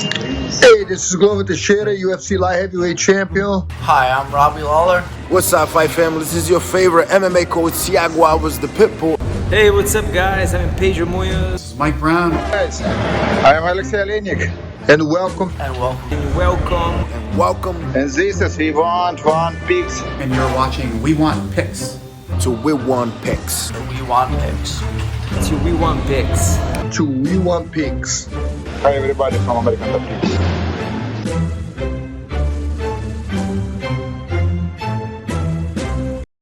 Hey, this is Glover Teixeira, UFC light heavyweight champion. Hi, I'm Robbie Lawler. What's up, fight family? This is your favorite MMA coach, Thiago Alves, the Pitbull. Hey, what's up, guys? I'm Pedro Munhoz. This is Mike Brown. Guys, I am Alexei Oleinik, and welcome. And this is We Want One Picks. And you're watching We Want Picks. To We Want Picks. We want picks. To We Want Picks. To We Want Picks. Hi everybody from American Top Picks.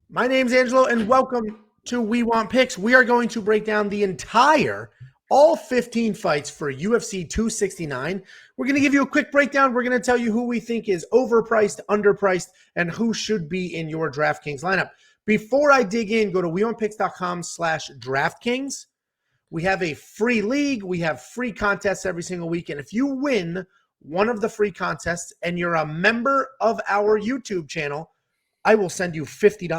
My name's Angelo, and welcome to We Want Picks. We are going to break down the entire, all 15 fights for UFC 269. We're going to give you a quick breakdown. We're going to tell you who we think is overpriced, underpriced, and who should be in your DraftKings lineup. Before I dig in, go to wewantpicks.com/DraftKings. We have a free league. We have free contests every single week. And if you win one of the free contests and you're a member of our YouTube channel, I will send you $50.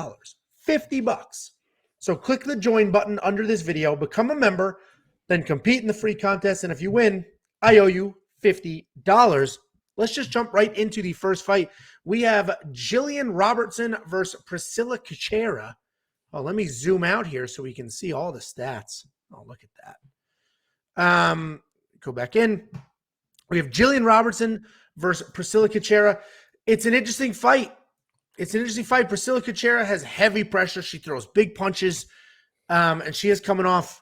$50. So click the join button under this video, become a member, then compete in the free contest. And if you win, I owe you $50. Let's just jump right into the first fight. We have Jillian Robertson versus Priscilla Kattar. Oh, let me zoom out here so we can see all the stats. Oh, look at that. Go back in. We have Jillian Robertson versus Priscilla Kattar. It's an interesting fight. Priscilla Kattar has heavy pressure. She throws big punches, and she is coming off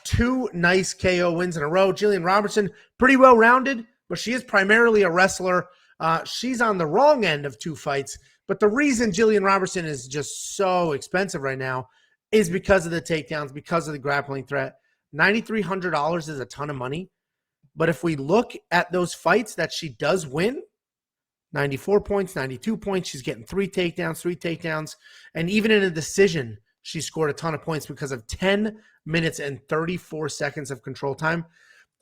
two nice KO wins in a row. Jillian Robertson, pretty well-rounded, but she is primarily a wrestler. She's on the wrong end of two fights, but the reason Jillian Robertson is just so expensive right now is because of the takedowns, because of the grappling threat. $9,300 is a ton of money. But if we look at those fights that she does win, 94 points, 92 points, she's getting three takedowns. And even in a decision, she scored a ton of points because of 10 minutes and 34 seconds of control time.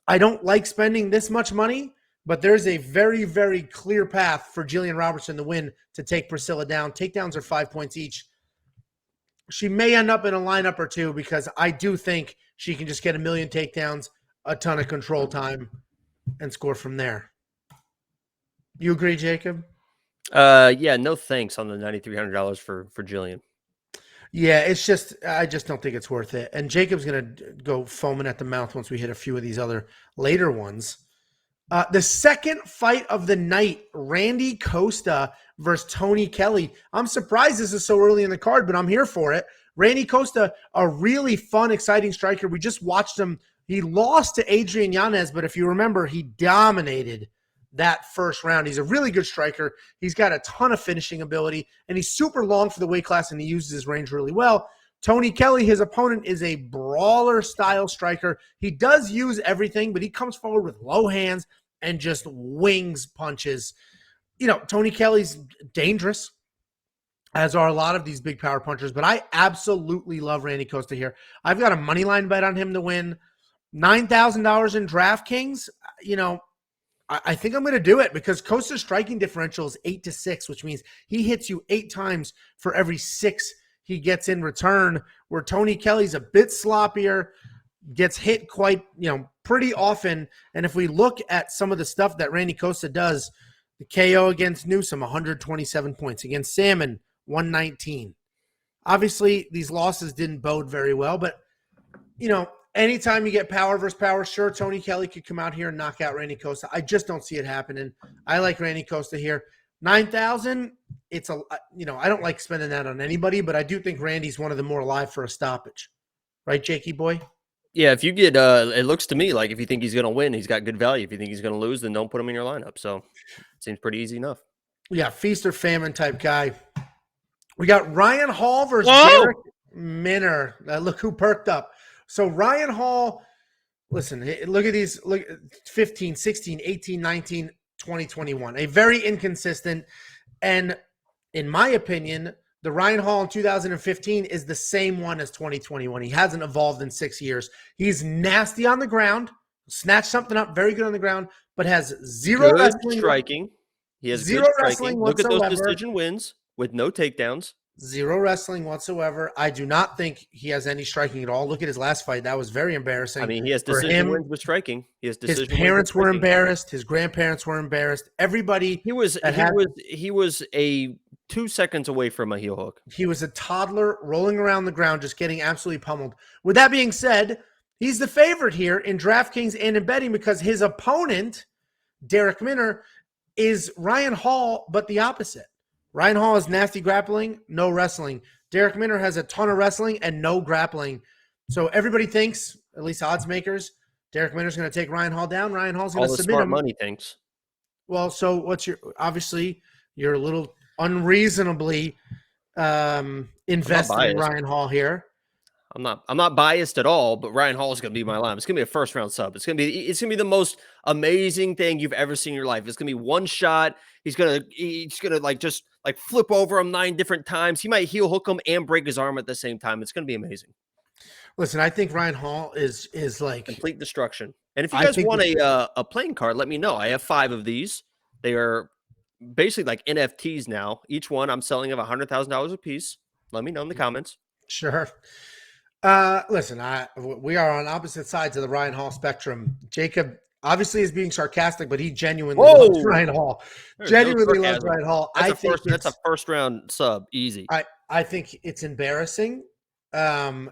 I don't like spending this much money, but there's a very, very clear path for Jillian Robertson to win to take Priscilla down. Takedowns are 5 points each. She may end up in a lineup or two because I do think she can just get a million takedowns, a ton of control time, and score from there. You agree, Jacob? Yeah, no thanks on the $9,300 for Jillian. Yeah, it's just I just don't think it's worth it. And Jacob's going to go foaming at the mouth once we hit a few of these other later ones. The second fight of the night, Randy Costa versus Tony Kelly. I'm surprised this is so early in the card, but I'm here for it. Randy Costa, a really fun, exciting striker. We just watched him. He lost to Adrian Yanez, but if you remember, he dominated that first round. He's a really good striker. He's got a ton of finishing ability, and he's super long for the weight class, and he uses his range really well. Tony Kelly, his opponent, is a brawler-style striker. He does use everything, but he comes forward with low hands and just wings punches. You know, Tony Kelly's dangerous, as are a lot of these big power punchers, but I absolutely love Randy Costa here. I've got a money line bet on him to win. $9,000 in DraftKings, you know, I think I'm going to do it because Costa's striking differential is 8-6, which means he hits you 8 times for every 6 he gets in return, where Tony Kelly's a bit sloppier, gets hit quite, pretty often. And if we look at some of the stuff that Randy Costa does, the KO against Newsom, 127 points. Against Salmon, 119. Obviously, these losses didn't bode very well, but, anytime you get power versus power, sure, Tony Kelly could come out here and knock out Randy Costa. I just don't see it happening. I like Randy Costa here. 9,000, it's I don't like spending that on anybody, but I do think Randy's one of the more alive for a stoppage. Right, Jakey boy? Yeah, if you get, it looks to me like if you think he's going to win, he's got good value. If you think he's going to lose, then don't put him in your lineup. So it seems pretty easy enough. Yeah, feast or famine type guy. We got Ryan Hall versus Derek Minner. Look who perked up. So Ryan Hall, listen, look at these, look, 15, 16, 18, 19, 20, 21. A very inconsistent, and in my opinion, the Ryan Hall in 2015 is the same one as 2021. He hasn't evolved in 6 years. He's nasty on the ground, snatch something up, very good on the ground, but has zero good wrestling. Striking. He has zero good wrestling striking. Look at whatsoever. those decision wins with no takedowns. Zero wrestling whatsoever. I do not think he has any striking at all. Look at his last fight. That was very embarrassing. I mean, he has for decision him. wins with striking. His parents were embarrassed. His grandparents were embarrassed. Everybody. He was a 2 seconds away from a heel hook. He was a toddler rolling around the ground, just getting absolutely pummeled. With that being said, he's the favorite here in DraftKings and in betting because his opponent, Derek Minner, is Ryan Hall, but the opposite. Ryan Hall has nasty grappling, no wrestling. Derek Minner has a ton of wrestling and no grappling. So everybody thinks, at least odds makers, Derek Minner's going to take Ryan Hall down. Ryan Hall's going to submit smart him. Money thinks. Well, so obviously you're a little unreasonably invested in Ryan Hall here. I'm not biased at all, but Ryan Hall is going to be my line. It's going to be a first round sub. It's going to be the most amazing thing you've ever seen in your life. It's going to be one shot. He's going to just flip over him 9 different times. He might heel hook him and break his arm at the same time. It's going to be amazing. Listen, I think Ryan Hall is like complete destruction. And if you guys want a playing card, let me know. I have 5 of these. They are basically like NFTs now. Each one I'm selling at $100,000 a piece. Let me know in the comments. Sure. Listen, we are on opposite sides of the Ryan Hall spectrum. Jacob obviously is being sarcastic, but he genuinely loves Ryan Hall. Genuinely loves Ryan Hall. That's a first round sub, easy. I think it's embarrassing,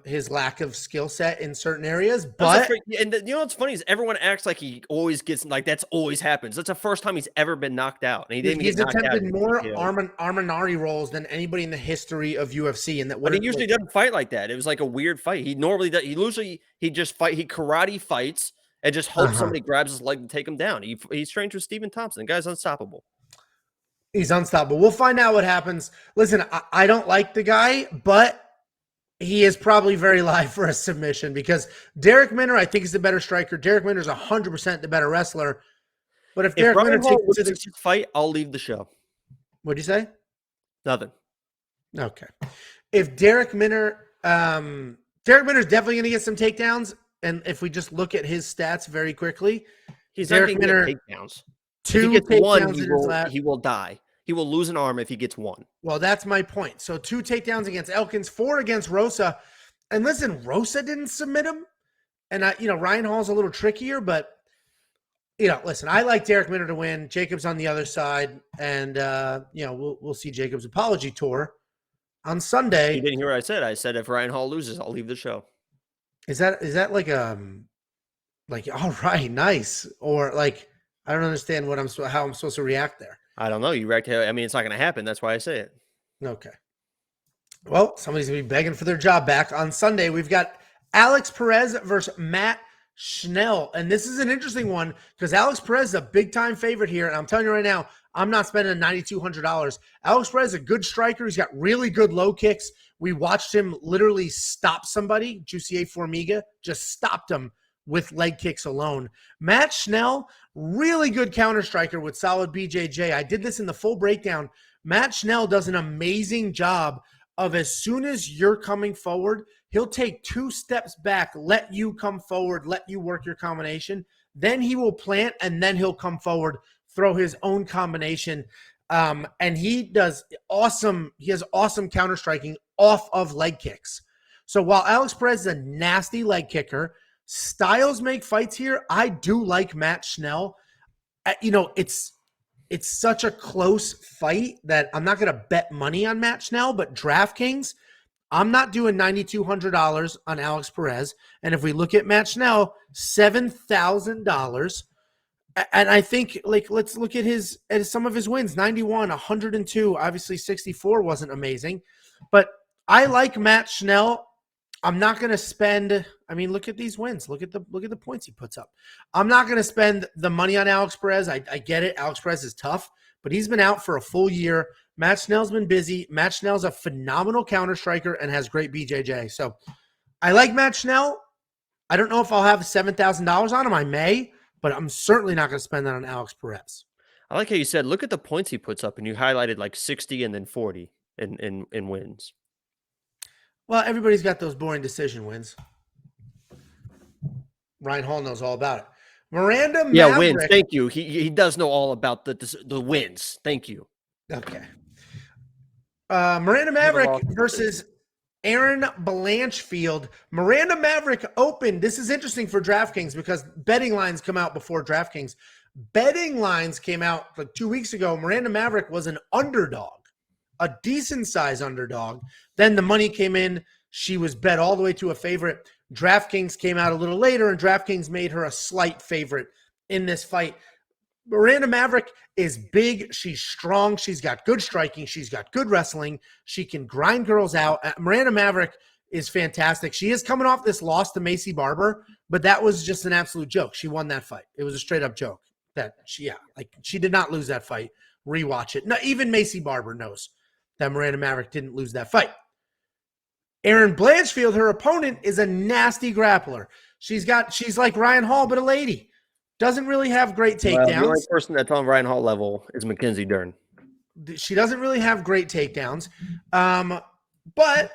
his lack of skill set in certain areas. But you know what's funny is everyone acts like he always gets that's always happens. That's the first time he's ever been knocked out. And he's attempted more Arminari rolls than anybody in the history of UFC. And but he usually doesn't fight like that. It was like a weird fight. He normally does. He karate fights and just hopes somebody grabs his leg to take him down. He's trained with Stephen Thompson. The guy's unstoppable. He's unstoppable. We'll find out what happens. Listen, I don't like the guy, but he is probably very live for a submission because Derek Minner, I think, is the better striker. Derek Minner is 100% the better wrestler. But if Derek Minner takes this fight, I'll leave the show. What'd you say? Nothing. Okay. If Derek Minner is definitely going to get some takedowns, and if we just look at his stats very quickly, he's Derek Minner takedowns. If he gets one, he will die. He will lose an arm if he gets one. Well, that's my point. So 2 takedowns against Elkins, 4 against Rosa. And listen, Rosa didn't submit him. And Ryan Hall's a little trickier, but listen, I like Derek Minner to win. Jacob's on the other side. And we'll see Jacob's apology tour on Sunday. You didn't hear what I said. I said if Ryan Hall loses, I'll leave the show. Is that like all right, nice? Or like I don't understand how I'm supposed to react there. I don't know. You react. I mean, it's not going to happen. That's why I say it. Okay. Well, somebody's going to be begging for their job back. On Sunday, we've got Alex Perez versus Matt Schnell. And this is an interesting one because Alex Perez is a big-time favorite here. And I'm telling you right now, I'm not spending $9,200. Alex Perez is a good striker. He's got really good low kicks. We watched him literally stop somebody. Jussier Formiga just stopped him with leg kicks alone. Matt Schnell, really good counter striker with solid BJJ. I did this in the full breakdown. Matt Schnell does an amazing job of as soon as you're coming forward, he'll take 2 steps back, let you come forward, let you work your combination. Then he will plant and then he'll come forward, throw his own combination. And he does awesome. He has awesome counter striking off of leg kicks. So while Alex Perez is a nasty leg kicker, styles make fights here. I do like Matt Schnell. It's such a close fight that I'm not going to bet money on Matt Schnell, but DraftKings, I'm not doing $9,200 on Alex Perez. And if we look at Matt Schnell, $7,000. And I think let's look at some of his wins, 91, 102, obviously 64 wasn't amazing, but I like Matt Schnell. I'm not going to spend. I mean, look at these wins. Look at the points he puts up. I'm not going to spend the money on Alex Perez. I get it. Alex Perez is tough, but he's been out for a full year. Matt Schnell's been busy. Matt Schnell's a phenomenal counter striker and has great BJJ. So I like Matt Schnell. I don't know if I'll have $7,000 on him. I may, but I'm certainly not going to spend that on Alex Perez. I like how you said, look at the points he puts up, and you highlighted like 60 and then 40 in wins. Well, everybody's got those boring decision wins. Ryan Hall knows all about it. Miranda Maverick. Yeah, wins. Thank you. He does know all about the wins. Thank you. Okay. Miranda Maverick versus Aaron Blanchfield. Miranda Maverick opened. This is interesting for DraftKings because betting lines come out before DraftKings. Betting lines came out like 2 weeks ago. Miranda Maverick was an underdog, a decent size underdog. Then the money came in. She was bet all the way to a favorite. DraftKings came out a little later, and DraftKings made her a slight favorite in this fight. Miranda Maverick is big. She's strong. She's got good striking. She's got good wrestling. She can grind girls out. Miranda Maverick is fantastic. She is coming off this loss to Macy Barber, but that was just an absolute joke. She won that fight. It was a straight up joke that she did not lose that fight. Rewatch it. No, even Macy Barber knows that Miranda Maverick didn't lose that fight. Erin Blanchfield, her opponent, is a nasty grappler. She's like Ryan Hall, but a lady. Doesn't really have great takedowns. The only person that's on Ryan Hall level is Mackenzie Dern. She doesn't really have great takedowns, but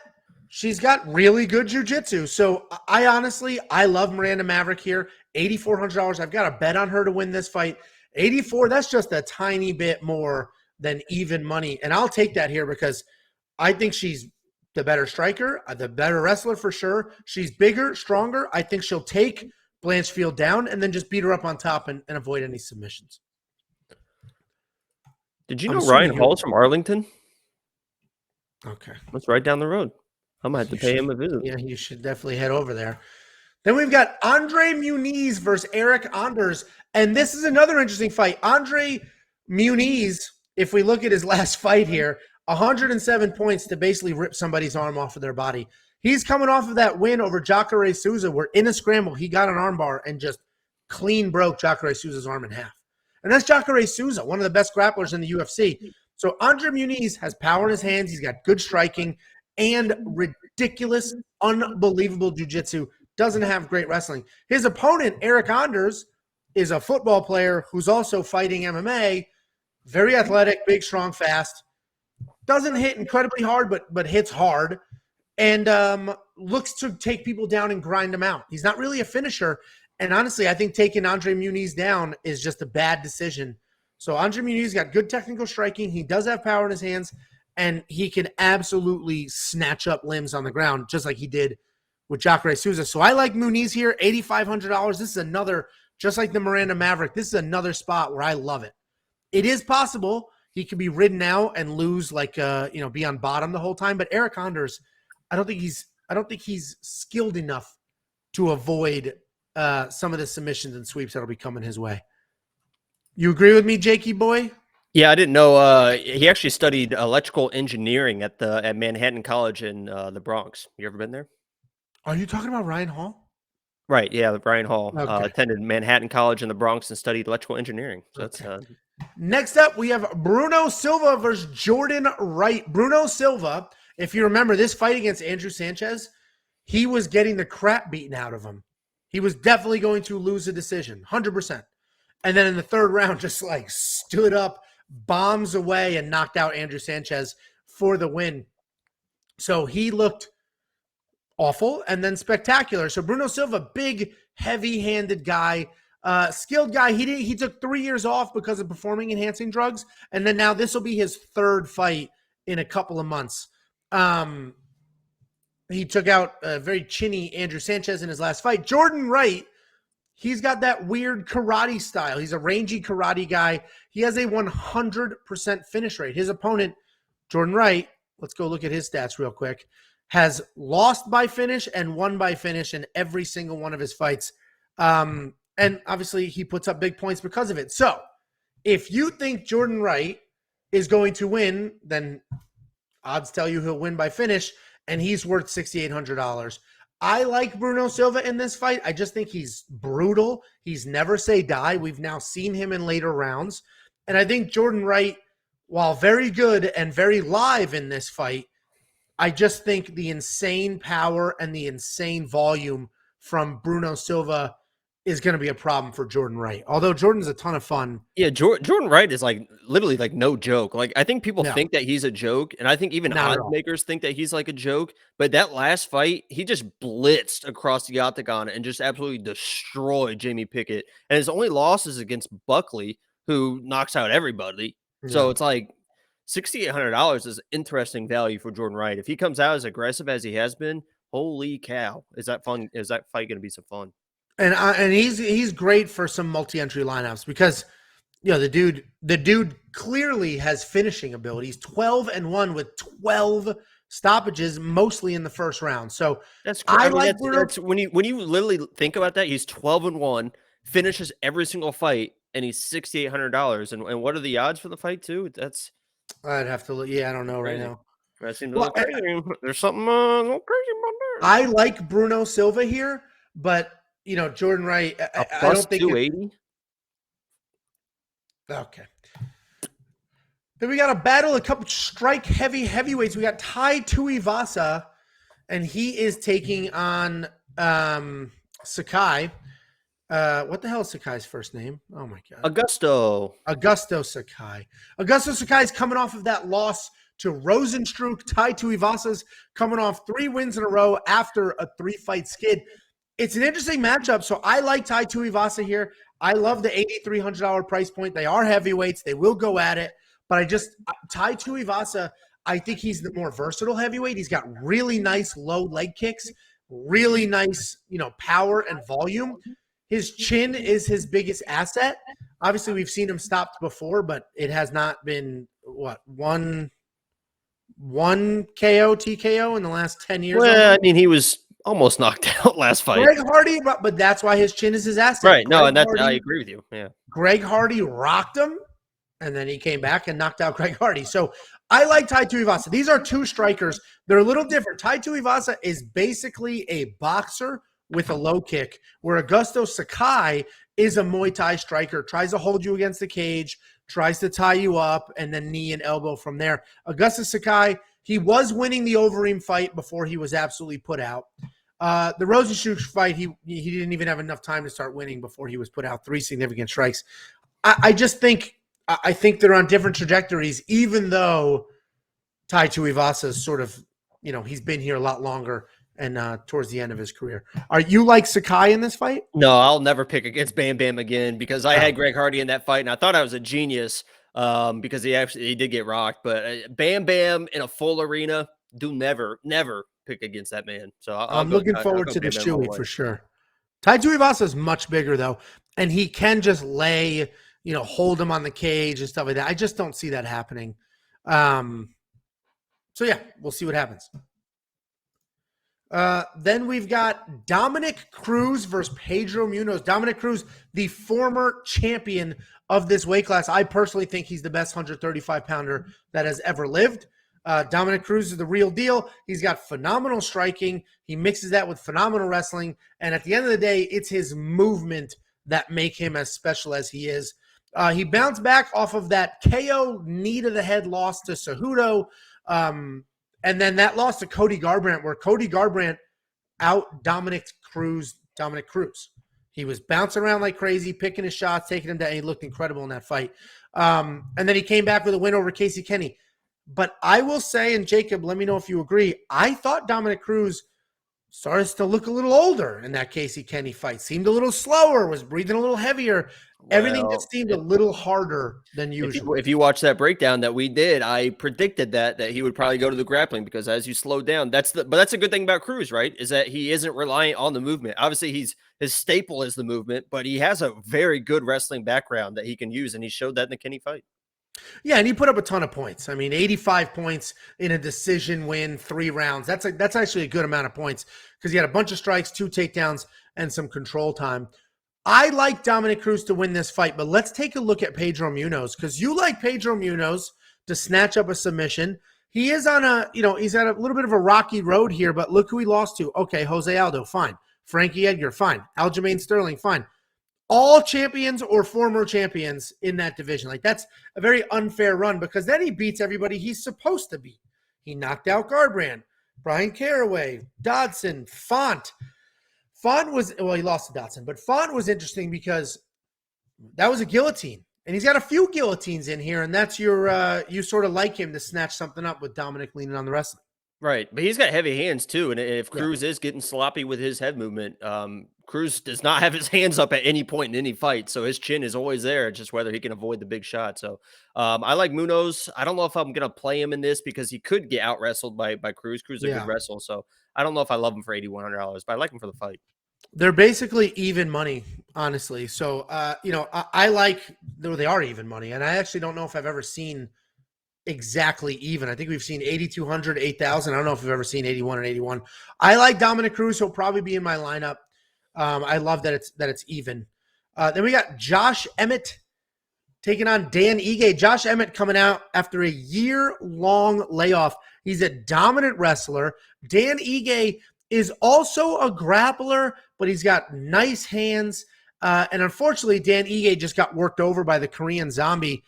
she's got really good jiu-jitsu. So I love Miranda Maverick here. $8,400. I've got a bet on her to win this fight. 84, that's just a tiny bit more than even money. And I'll take that here because I think she's the better striker, the better wrestler for sure. She's bigger, stronger. I think she'll take Blanchfield down and then just beat her up on top and avoid any submissions. Did you know Ryan Hall's from Arlington? Okay. That's right down the road. I might have to pay him a visit. Yeah, you should definitely head over there. Then we've got Andre Muniz versus Eric Anders. And this is another interesting fight. Andre Muniz, if we look at his last fight here, 107 points to basically rip somebody's arm off of their body. He's coming off of that win over Jacare Souza, where in a scramble, he got an armbar and just clean broke Jacare Souza's arm in half. And that's Jacare Souza, one of the best grapplers in the UFC. So Andre Muniz has power in his hands. He's got good striking and ridiculous, unbelievable jiu-jitsu. Doesn't have great wrestling. His opponent, Eric Anders, is a football player who's also fighting MMA. Very athletic, big, strong, fast. Doesn't hit incredibly hard, but hits hard. And looks to take people down and grind them out. He's not really a finisher. And honestly, I think taking Andre Muniz down is just a bad decision. So Andre Muniz got good technical striking. He does have power in his hands, and he can absolutely snatch up limbs on the ground, just like he did with Jacare Souza. So I like Muniz here, $8,500. This is another, just like the Miranda Maverick, this is another spot where I love it. It is possible he could be ridden out and lose, be on bottom the whole time. But Eric Anders, I don't think he's skilled enough to avoid some of the submissions and sweeps that'll be coming his way. You agree with me, Jakey boy? Yeah, I didn't know. He actually studied electrical engineering at Manhattan College in the Bronx. You ever been there? Are you talking about Ryan Hall? Right. Yeah, Ryan Hall attended Manhattan College in the Bronx and studied electrical engineering. So that's. Next up, we have Bruno Silva versus Jordan Wright. Bruno Silva, if you remember this fight against Andrew Sanchez, he was getting the crap beaten out of him. He was definitely going to lose a decision, 100%. And then in the third round, just like stood up, bombs away, and knocked out Andrew Sanchez for the win. So he looked awful and then spectacular. So Bruno Silva, big, heavy-handed guy, skilled guy. He took 3 years off because of performing enhancing drugs, and then now this will be his third fight in a couple of months. He took out a very chinny Andrew Sanchez in his last fight. Jordan Wright, he's got that weird karate style. He's a rangy karate guy. He has a 100% finish rate. His opponent, Jordan Wright, let's go look at his stats real quick, has lost by finish and won by finish in every single one of his fights. And obviously he puts up big points because of it. So if you think Jordan Wright is going to win, then odds tell you he'll win by finish, and he's worth $6,800. I like Bruno Silva in this fight. I just think he's brutal. He's never say die. We've now seen him in later rounds. And I think Jordan Wright, while very good and very live in this fight, I just think the insane power and the insane volume from Bruno Silva is going to be a problem for Jordan Wright. Although Jordan's a ton of fun. Yeah, Jordan Wright is like literally like no joke. Like I think people think that he's a joke, and I think even odds makers think that he's like a joke. But that last fight, he just blitzed across the octagon and just absolutely destroyed Jamie Pickett. And his only loss is against Buckley, who knocks out everybody. Yeah. So it's like $6,800 is interesting value for Jordan Wright. If he comes out as aggressive as he has been, holy cow. Is that fun? Is that fight going to be some fun? And he's great for some multi-entry lineups because the dude clearly has finishing ability. He's 12-1 with 12 stoppages, mostly in the first round. So that's crazy. That's when you literally think about that, he's 12-1, finishes every single fight, and he's $6,800. And what are the odds for the fight too? I'd have to look. Yeah, I don't know right now. That seems crazy. There's something a little crazy about that. I like Bruno Silva here, but Jordan Wright. I don't think 280. Okay. Then we got a battle, a couple strike heavyweights. We got Tai Tuivasa, and he is taking on Sakai. What the hell is Sakai's first name? Oh my god. Augusto Sakai. Augusto Sakai is coming off of that loss to Rosenstruck. Tai Tuivasa's coming off 3 wins in a row after a 3-fight skid. It's an interesting matchup, so I like Tai Tuivasa here. I love the $8,300 price point. They are heavyweights. They will go at it. But Tai Tuivasa, I think he's the more versatile heavyweight. He's got really nice low leg kicks, really nice, power and volume. His chin is his biggest asset. Obviously, we've seen him stopped before, but it has not been, one KO, TKO in the last 10 years? Well, I mean, he was almost knocked out last fight. Greg Hardy, but that's why his chin is his asset. Right. No, and I agree with you. Yeah. Greg Hardy rocked him, and then he came back and knocked out Greg Hardy. So I like Tai Tuivasa. These are 2 strikers. They're a little different. Tai Tuivasa is basically a boxer with a low kick, where Augusto Sakai is a Muay Thai striker, tries to hold you against the cage, tries to tie you up, and then knee and elbow from there. Augusto Sakai, he was winning the Overeem fight before he was absolutely put out. The Rosenstruck fight, he didn't even have enough time to start winning before he was put out. 3 significant strikes. I think they're on different trajectories, even though Tai Tuivasa is sort of, he's been here a lot longer and towards the end of his career. Are you like Sakai in this fight? No, I'll never pick against Bam Bam again because I had Greg Hardy in that fight, and I thought I was a genius because he did get rocked. But Bam Bam in a full arena, never pick against that man. So I'm looking forward to the shoey for sure. Tai Tuivasa is much bigger though, and he can just lay, hold him on the cage and stuff like that. I just don't see that happening. So yeah, we'll see what happens. Then we've got Dominick Cruz versus Pedro Munhoz. Dominick Cruz, the former champion of this weight class. I personally think he's the best 135-pounder that has ever lived. Dominick Cruz is the real deal. He's got phenomenal striking. He mixes that with phenomenal wrestling. And at the end of the day, it's his movement that make him as special as he is. He bounced back off of that KO knee to the head loss to Cejudo. And then that loss to Cody Garbrandt, where Cody Garbrandt out Dominick Cruz. He was bouncing around like crazy, picking his shots, taking him down. He looked incredible in that fight. And then he came back with a win over Casey Kenny. But I will say, and Jacob, let me know if you agree, I thought Dominick Cruz started to look a little older in that Casey Kenny fight. Seemed a little slower, was breathing a little heavier. Everything just seemed a little harder than usual. If you watch that breakdown that we did, I predicted that he would probably go to the grappling because as you slow down, but that's a good thing about Cruz, right? Is that he isn't reliant on the movement. Obviously, his staple is the movement, but he has a very good wrestling background that he can use, and he showed that in the Kenny fight. Yeah, and he put up a ton of points. I mean, 85 points in a decision win, 3 rounds. That's actually a good amount of points because he had a bunch of strikes, 2 takedowns, and some control time. I like Dominick Cruz to win this fight, but let's take a look at Pedro Munhoz because you like Pedro Munhoz to snatch up a submission. He is on he's at a little bit of a rocky road here, but look who he lost to. Okay, Jose Aldo, fine. Frankie Edgar, fine. Aljamain Sterling, fine. All champions or former champions in that division. Like, that's a very unfair run because then he beats everybody he's supposed to beat. He knocked out Garbrandt, Brian Caraway, Dodson, Font. Font was, he lost to Dodson, but Font was interesting because that was a guillotine. And he's got a few guillotines in here, and that's you sort of like him to snatch something up with Dominick leaning on the wrestling. Right, but he's got heavy hands too, and if Cruz is getting sloppy with his head movement, Cruz does not have his hands up at any point in any fight, so his chin is always there. It's just whether he can avoid the big shot. So I like Munhoz. I don't know if I'm going to play him in this because he could get out wrestled by Cruz. Cruz is a good wrestle, so I don't know if I love him for $8,100, but I like him for the fight. They're basically even money, honestly. So, I like, they are even money, and I actually don't know if I've ever seen exactly even. I think we've seen 8,200, 8,000. I don't know if we've ever seen 81 and 81. I like Dominick Cruz. He'll probably be in my lineup. I love that it's even. Then we got Josh Emmett taking on Dan Ige. Josh Emmett coming out after a year-long layoff. He's a dominant wrestler. Dan Ige is also a grappler, but he's got nice hands. And unfortunately, Dan Ige just got worked over by the Korean Zombie.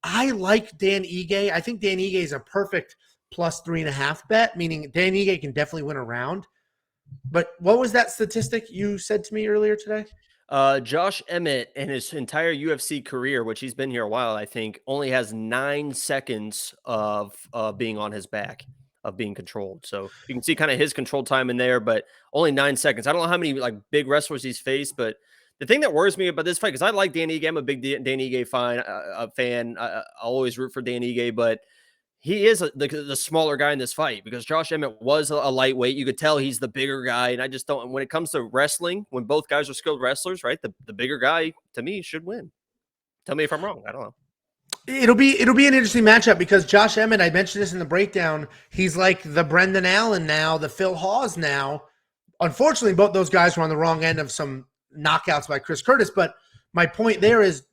I like Dan Ige. I think Dan Ige is a perfect plus 3.5 bet, meaning Dan Ige can definitely win a round. But what was that statistic you said to me earlier today? Josh Emmett in his entire UFC career, which he's been here a while, I think, only has 9 seconds of being on his back, of being controlled. So you can see kind of his control time in there, but only 9 seconds. I don't know how many like big wrestlers he's faced, but the thing that worries me about this fight, because I like Dan Ige, I'm a big Dan Ige fan. I always root for Dan Ige, but he is the smaller guy in this fight because Josh Emmett was a lightweight. You could tell he's the bigger guy. And I just don't, when it comes to wrestling, when both guys are skilled wrestlers, right? The bigger guy to me should win. Tell me if I'm wrong. I don't know. It'll be an interesting matchup because Josh Emmett, I mentioned this in the breakdown, he's like the Brendan Allen now, the Phil Hawes now. Unfortunately, both those guys were on the wrong end of some knockouts by Chris Curtis. But my point there is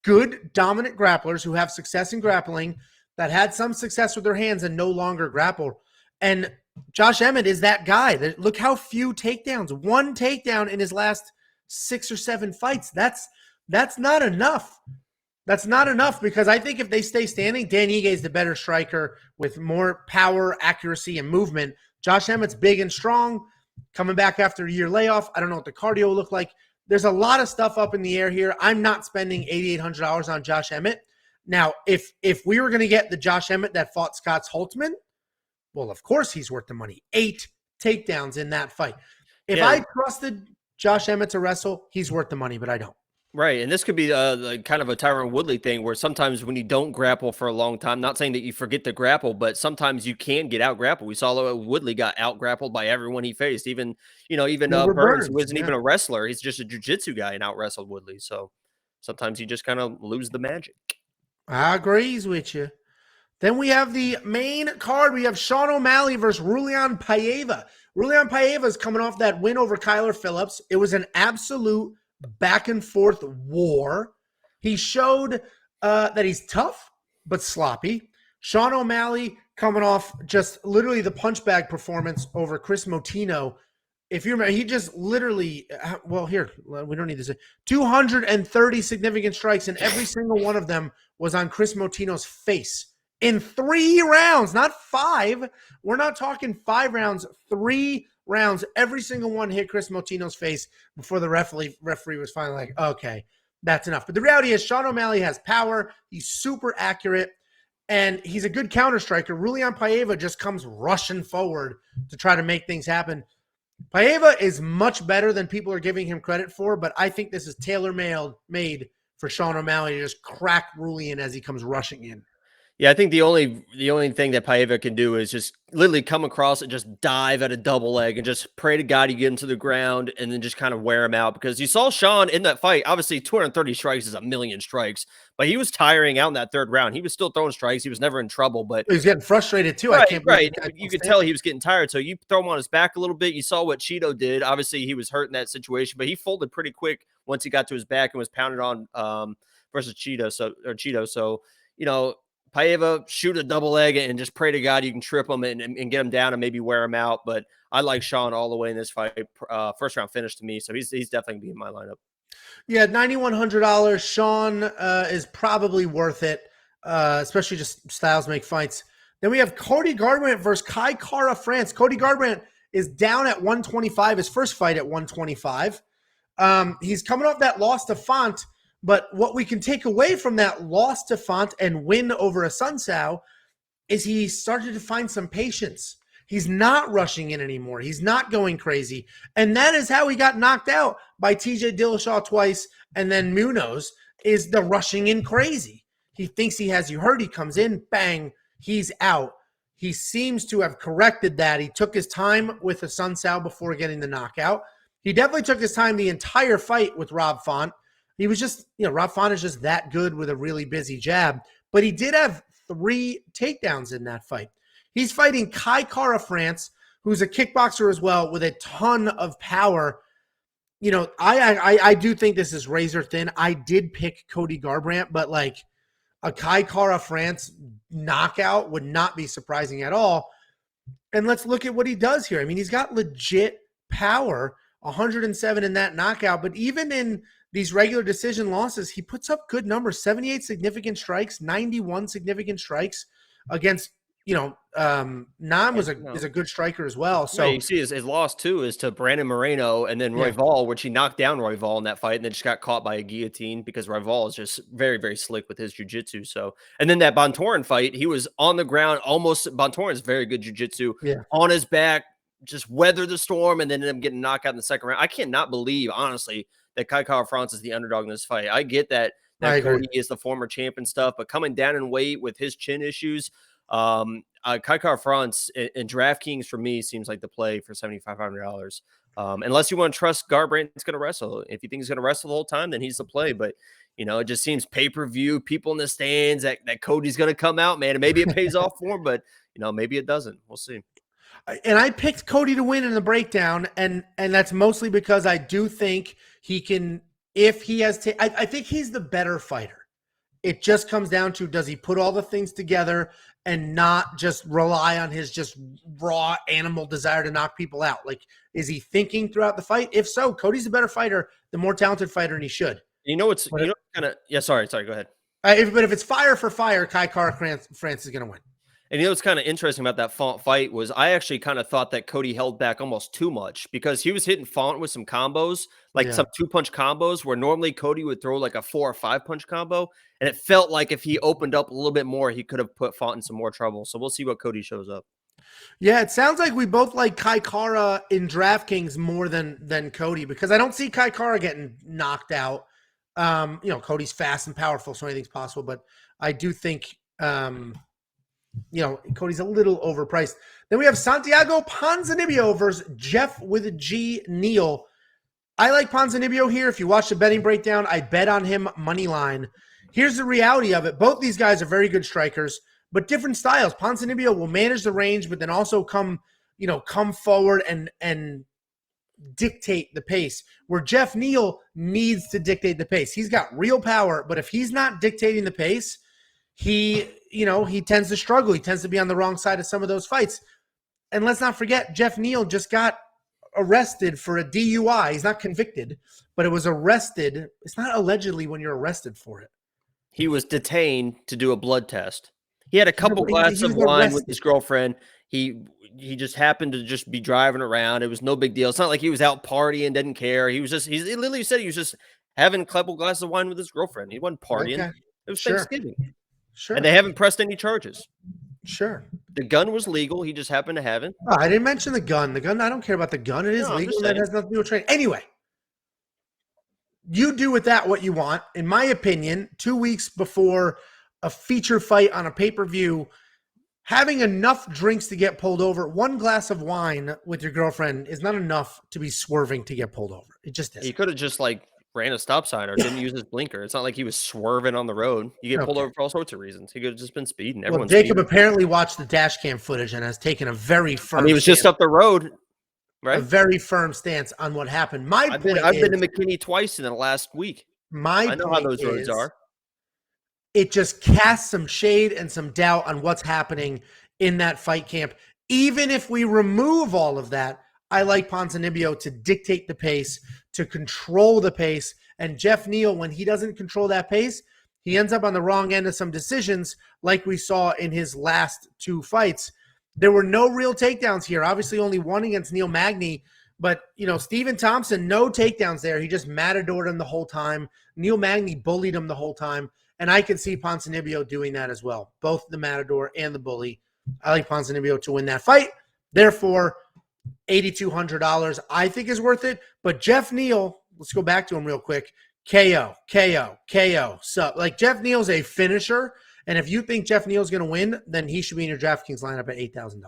good, dominant grapplers who have success in grappling that had some success with their hands and no longer grapple. And Josh Emmett is that guy. Look how few takedowns. 1 takedown in his last 6 or 7 fights. That's not enough. That's not enough because I think if they stay standing, Dan Ige is the better striker with more power, accuracy, and movement. Josh Emmett's big and strong, coming back after a year layoff. I don't know what the cardio will look like. There's a lot of stuff up in the air here. I'm not spending $8,800 on Josh Emmett. Now, if we were going to get the Josh Emmett that fought Scott Holtzman, well, of course he's worth the money. 8 takedowns in that fight. If I trusted Josh Emmett to wrestle, he's worth the money, but I don't. Right, and this could be kind of a Tyron Woodley thing where sometimes when you don't grapple for a long time, not saying that you forget to grapple, but sometimes you can get out grappled. We saw Woodley got out grappled by everyone he faced, even Burns, who isn't even a wrestler. He's just a jiu-jitsu guy and out wrestled Woodley. So sometimes you just kind of lose the magic. I agrees with you. Then we have the main card. We have Sean O'Malley versus Julian Paiva. Julian Paiva is coming off that win over Kyler Phillips. It was an absolute back-and-forth war. He showed that he's tough but sloppy. Sean O'Malley coming off just literally the punch bag performance over Chris Motino. If you remember, he just literally, here, we don't need this. 230 significant strikes, and every single one of them was on Chris Motino's face in 3 rounds, not 5. We're not talking 5 rounds, 3 rounds. Every single one hit Chris Motino's face before the referee was finally like, okay, that's enough. But the reality is Sean O'Malley has power. He's super accurate, and he's a good counter striker. Julian Paiva just comes rushing forward to try to make things happen. Paiva is much better than people are giving him credit for, but I think this is tailor-made for Sean O'Malley to just crack Julian as he comes rushing in. Yeah, I think the only thing that Paiva can do is just literally come across and just dive at a double leg and just pray to God you get him to the ground and then just kind of wear him out. Because you saw Sean in that fight, obviously 230 strikes is a million strikes, but he was tiring out in that 3rd round. He was still throwing strikes. He was never in trouble, but he was getting frustrated too. Right. You could tell he was getting tired. So you throw him on his back a little bit. You saw what Cheeto did. Obviously he was hurt in that situation, but he folded pretty quick once he got to his back and was pounded on versus Cheeto. So, Paiva, shoot a double leg and just pray to God you can trip him and get him down and maybe wear him out. But I like Sean all the way in this fight. 1st round finish to me. So he's definitely going to be in my lineup. Yeah, $9,100. Sean is probably worth it, especially just styles make fights. Then we have Cody Garbrandt versus Kai Kara France. Cody Garbrandt is down at 125, his first fight at 125. He's coming off that loss to Font. But what we can take away from that loss to Font and win over a Sun Sao is he started to find some patience. He's not rushing in anymore. He's not going crazy. And that is how he got knocked out by TJ Dillashaw twice. And then Munhoz is the rushing in crazy. He thinks he has you hurt. He comes in, bang, he's out. He seems to have corrected that. He took his time with the Sun Sal before getting the knockout. He definitely took his time the entire fight with Rob Font. He was just, Rob Font is just that good with a really busy jab. But he did have 3 takedowns in that fight. He's fighting Kai Kara France, who's a kickboxer as well with a ton of power. I do think this is razor thin. I did pick Cody Garbrandt, but like a Kai Kara France knockout would not be surprising at all. And let's look at what he does here. I mean, he's got legit power, 107 in that knockout, but even in these regular decision losses, he puts up good numbers, 78 significant strikes, 91 significant strikes against, Nam is a good striker as well. So you see his loss too is to Brandon Moreno and then Royval, which he knocked down Royval in that fight and then just got caught by a guillotine because Royval is just very, very slick with his jiu-jitsu. So, and then that Bontorin fight, he was on the ground, Bontorin's very good jiu-jitsu, on his back, just weather the storm and then ended up getting knocked out in the second round. I cannot believe, honestly, that Kai Kara France is the underdog in this fight. I get that Cody is the former champ and stuff, but coming down in weight with his chin issues, Kai Kara France in DraftKings for me seems like the play for $7,500. Unless you want to trust Garbrandt's going to wrestle. If you think he's going to wrestle the whole time, then he's the play. But it just seems pay-per-view, people in the stands that Cody's going to come out, man. And maybe it pays off for him, but maybe it doesn't. We'll see. And I picked Cody to win in the breakdown, and that's mostly because I do think he can. If he has, I think he's the better fighter. It just comes down to, does he put all the things together and not just rely on his just raw animal desire to knock people out? Like, is he thinking throughout the fight? If so, Cody's a better fighter, the more talented fighter, and he should. Sorry, go ahead. But if it's fire for fire, Kai Kara France is going to win. And what's kind of interesting about that Font fight was I actually kind of thought that Cody held back almost too much because he was hitting Font with some combos, some 2-punch combos where normally Cody would throw like a 4 or 5-punch combo. And it felt like if he opened up a little bit more, he could have put Font in some more trouble. So we'll see what Cody shows up. Yeah, it sounds like we both like Kai Kara in DraftKings more than Cody because I don't see Kai Kara getting knocked out. Cody's fast and powerful, so anything's possible. But I do think Cody's a little overpriced. Then we have Santiago Ponzinibbio versus Jeff with a G Neal. I like Ponzinibbio here. If you watch the betting breakdown, I bet on him money line. Here's the reality of it. Both these guys are very good strikers, but different styles. Ponzinibbio will manage the range, but then also come forward and dictate the pace, where Jeff Neal needs to dictate the pace. He's got real power, but if he's not dictating the pace, he tends to struggle. He tends to be on the wrong side of some of those fights. And let's not forget, Jeff Neal just got arrested for a DUI. He's not convicted, but it was arrested. It's not allegedly when you're arrested for it. He was detained to do a blood test. He had a couple glasses of wine with his girlfriend. He just happened to just be driving around. It was no big deal. It's not like he was out partying, didn't care. He literally said he was just having a couple glasses of wine with his girlfriend. He wasn't partying. Okay. It was Thanksgiving. Sure. And they haven't pressed any charges. Sure. The gun was legal. He just happened to have it. Oh, I didn't mention the gun. The gun, I don't care about the gun. It is legal. That has nothing to do with training. Anyway, you do with that what you want. In my opinion, 2 weeks before a feature fight on a pay-per-view, having enough drinks to get pulled over, 1 glass of wine with your girlfriend is not enough to be swerving to get pulled over. It just isn't. He could have just ran a stop sign or didn't use his blinker. It's not like he was swerving on the road. You get pulled over for all sorts of reasons. He could have just been speeding. Everyone's Jacob apparently watched the dash cam footage and has taken a very firm he was just up the road, right? A very firm stance on what happened. I've been to McKinney twice in the last week. I know how those roads are. It just casts some shade and some doubt on what's happening in that fight camp. Even if we remove all of that, I like Ponzinibbio to dictate the pace, to control the pace. And Jeff Neal, when he doesn't control that pace, he ends up on the wrong end of some decisions like we saw in his last 2 fights. There were no real takedowns here. Obviously only one against Neil Magny. But, Stephen Thompson, no takedowns there. He just matadored him the whole time. Neil Magny bullied him the whole time. And I could see Ponzinibbio doing that as well. Both the matador and the bully. I like Ponzinibbio to win that fight. Therefore, $8,200 I think is worth it. But Jeff Neal, let's go back to him real quick. KO. So like Jeff Neal's a finisher. And if you think Jeff Neal's going to win, then he should be in your DraftKings lineup at $8,000.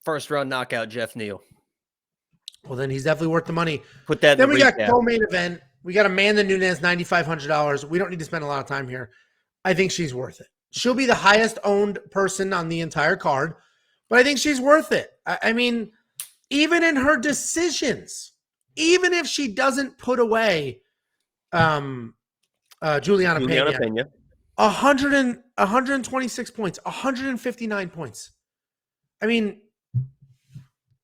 First round knockout, Jeff Neal. Well, then he's definitely worth the money. Put that in Then the we got recap. co-main event. We got Amanda Nunes, $9,500. We don't need to spend a lot of time here. I think she's worth it. She'll be the highest owned person on the entire card, but I think she's worth it. I mean, even in her decisions, even if she doesn't put away Juliana Pena. 126 points, 159 points. I mean,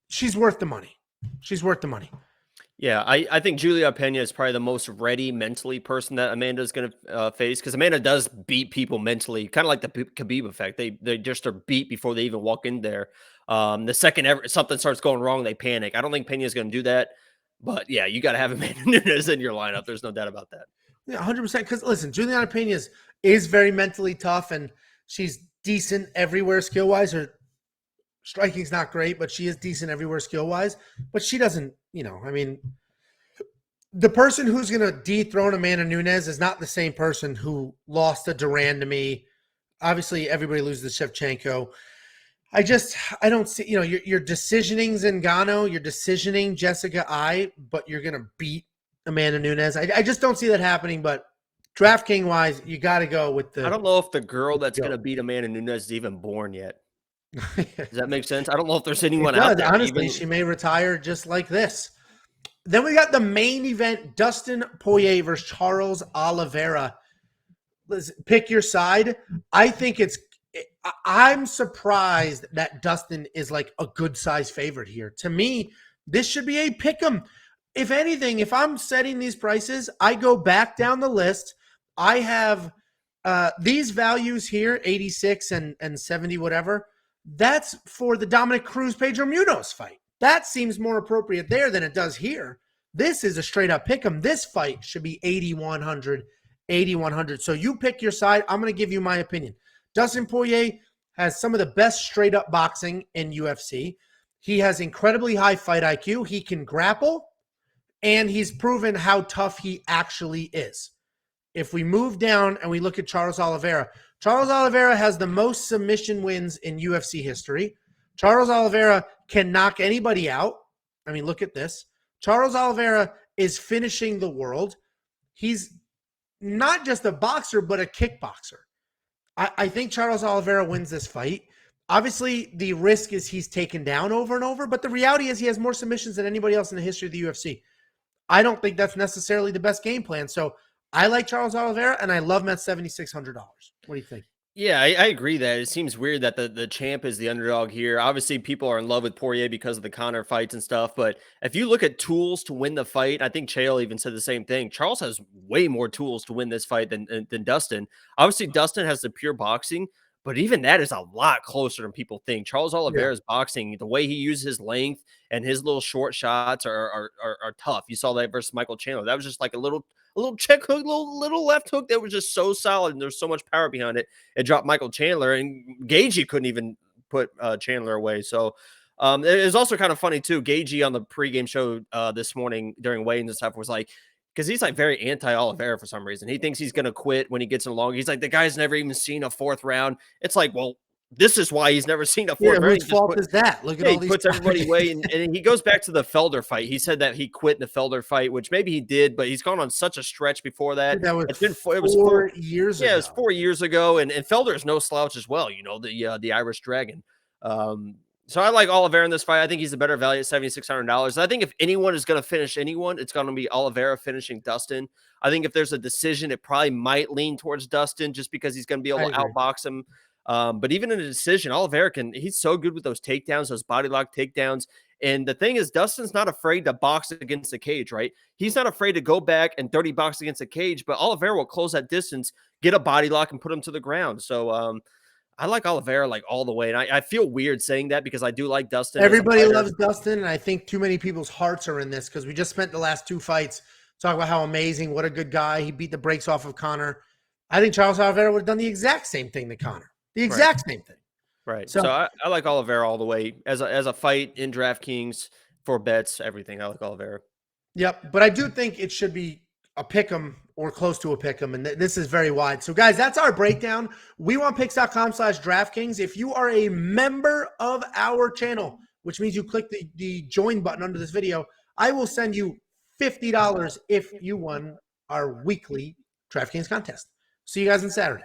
she's worth the money. She's worth the money. Yeah, I think Julia Pena is probably the most ready mentally person that Amanda is going to face, because Amanda does beat people mentally, kind of like the Khabib effect. They just are beat before they even walk in there. The second something starts going wrong, they panic. I don't think Pena is going to do that. But yeah, you got to have Amanda Nunes in your lineup. There's no doubt about that. Yeah, 100%. Because listen, Juliana Pena is very mentally tough, and she's decent everywhere skill-wise. Her striking's not great, but she is decent everywhere skill-wise. But she doesn't, I mean, the person who's going to dethrone Amanda Nunes is not the same person who lost to Duran to me. Obviously, everybody loses to Shevchenko. I don't see, your decisioning Zingano, you're decisioning Jessica I, but you're going to beat Amanda Nunes. I just don't see that happening, but DraftKings wise, you got to go with the. I don't know if the girl that's going to beat Amanda Nunes is even born yet. Does that make sense? I don't know if there's anyone out there. Honestly, she may retire just like this. Then we got the main event, Dustin Poirier versus Charles Oliveira. Listen, pick your side. I'm surprised that Dustin is like a good size favorite here. To me, this should be a pick 'em. If anything, if I'm setting these prices, I go back down the list. I have these values here, 86 and 70, whatever. That's for the Dominick Cruz Pedro Munhoz fight. That seems more appropriate there than it does here. This is a straight up pick 'em. This fight should be 8,100. So you pick your side. I'm going to give you my opinion. Dustin Poirier has some of the best straight up boxing in UFC. He has incredibly high fight IQ. He can grapple, and he's proven how tough he actually is. If we move down and we look at Charles Oliveira has the most submission wins in UFC history. Charles Oliveira can knock anybody out. I mean, look at this. Charles Oliveira is finishing the world. He's not just a boxer, but a kickboxer. I think Charles Oliveira wins this fight. Obviously, the risk is he's taken down over and over, but the reality is he has more submissions than anybody else in the history of the UFC. I don't think that's necessarily the best game plan. So I like Charles Oliveira, and I love him at $7,600. What do you think? Yeah, I agree that it seems weird that the champ is the underdog here. Obviously, people are in love with Poirier because of the Conor fights and stuff. But if you look at tools to win the fight, I think Chael even said the same thing. Charles has way more tools to win this fight than Dustin. Obviously, Dustin has the pure boxing, but even that is a lot closer than people think. Charles Oliveira's boxing, the way he uses his length and his little short shots are tough. You saw that versus Michael Chandler. That was just like a little check hook, little left hook that was just so solid, and there's so much power behind it. It dropped Michael Chandler, and Gagey couldn't even put Chandler away. So it was also kind of funny too. Gagey on the pregame show this morning during weigh-ins and stuff was like, because he's like very anti-Oliveira for some reason. He thinks he's going to quit when he gets along. He's like, the guy's never even seen a fourth round. It's like, well, this is why he's never seen a fourth round. Whose fault is that? Look at all these. He puts everybody away, and he goes back to the Felder fight. He said that he quit in the Felder fight, which maybe he did, but he's gone on such a stretch before that. That was it was 4 years ago. Yeah, it was 4 years ago, and Felder is no slouch as well. The Irish Dragon. So I like Oliveira in this fight. I think he's a better value at $7,600. I think if anyone is going to finish anyone, it's going to be Oliveira finishing Dustin. I think if there's a decision, it probably might lean towards Dustin just because he's going to be able to outbox him. But even in a decision, Oliveira he's so good with those takedowns, those body lock takedowns. And the thing is, Dustin's not afraid to box against the cage, right? He's not afraid to go back and dirty box against the cage, but Oliveira will close that distance, get a body lock, and put him to the ground. So I like Oliveira like all the way. And I feel weird saying that because I do like Dustin. Everybody loves Dustin, and I think too many people's hearts are in this because we just spent the last two fights talking about how amazing, what a good guy. He beat the brakes off of Conor. I think Charles Oliveira would have done the exact same thing to Conor. The exact same thing. Right. So So I like Oliveira all the way as a fight in DraftKings for bets, everything. I like Oliveira. yep, but I do think it should be a pick 'em or close to a pick 'em, and this is very wide. So, guys, that's our breakdown. wewantpicks.com/DraftKings. If you are a member of our channel, which means you click the join button under this video, I will send you $50 if you won our weekly DraftKings contest. See you guys on Saturday.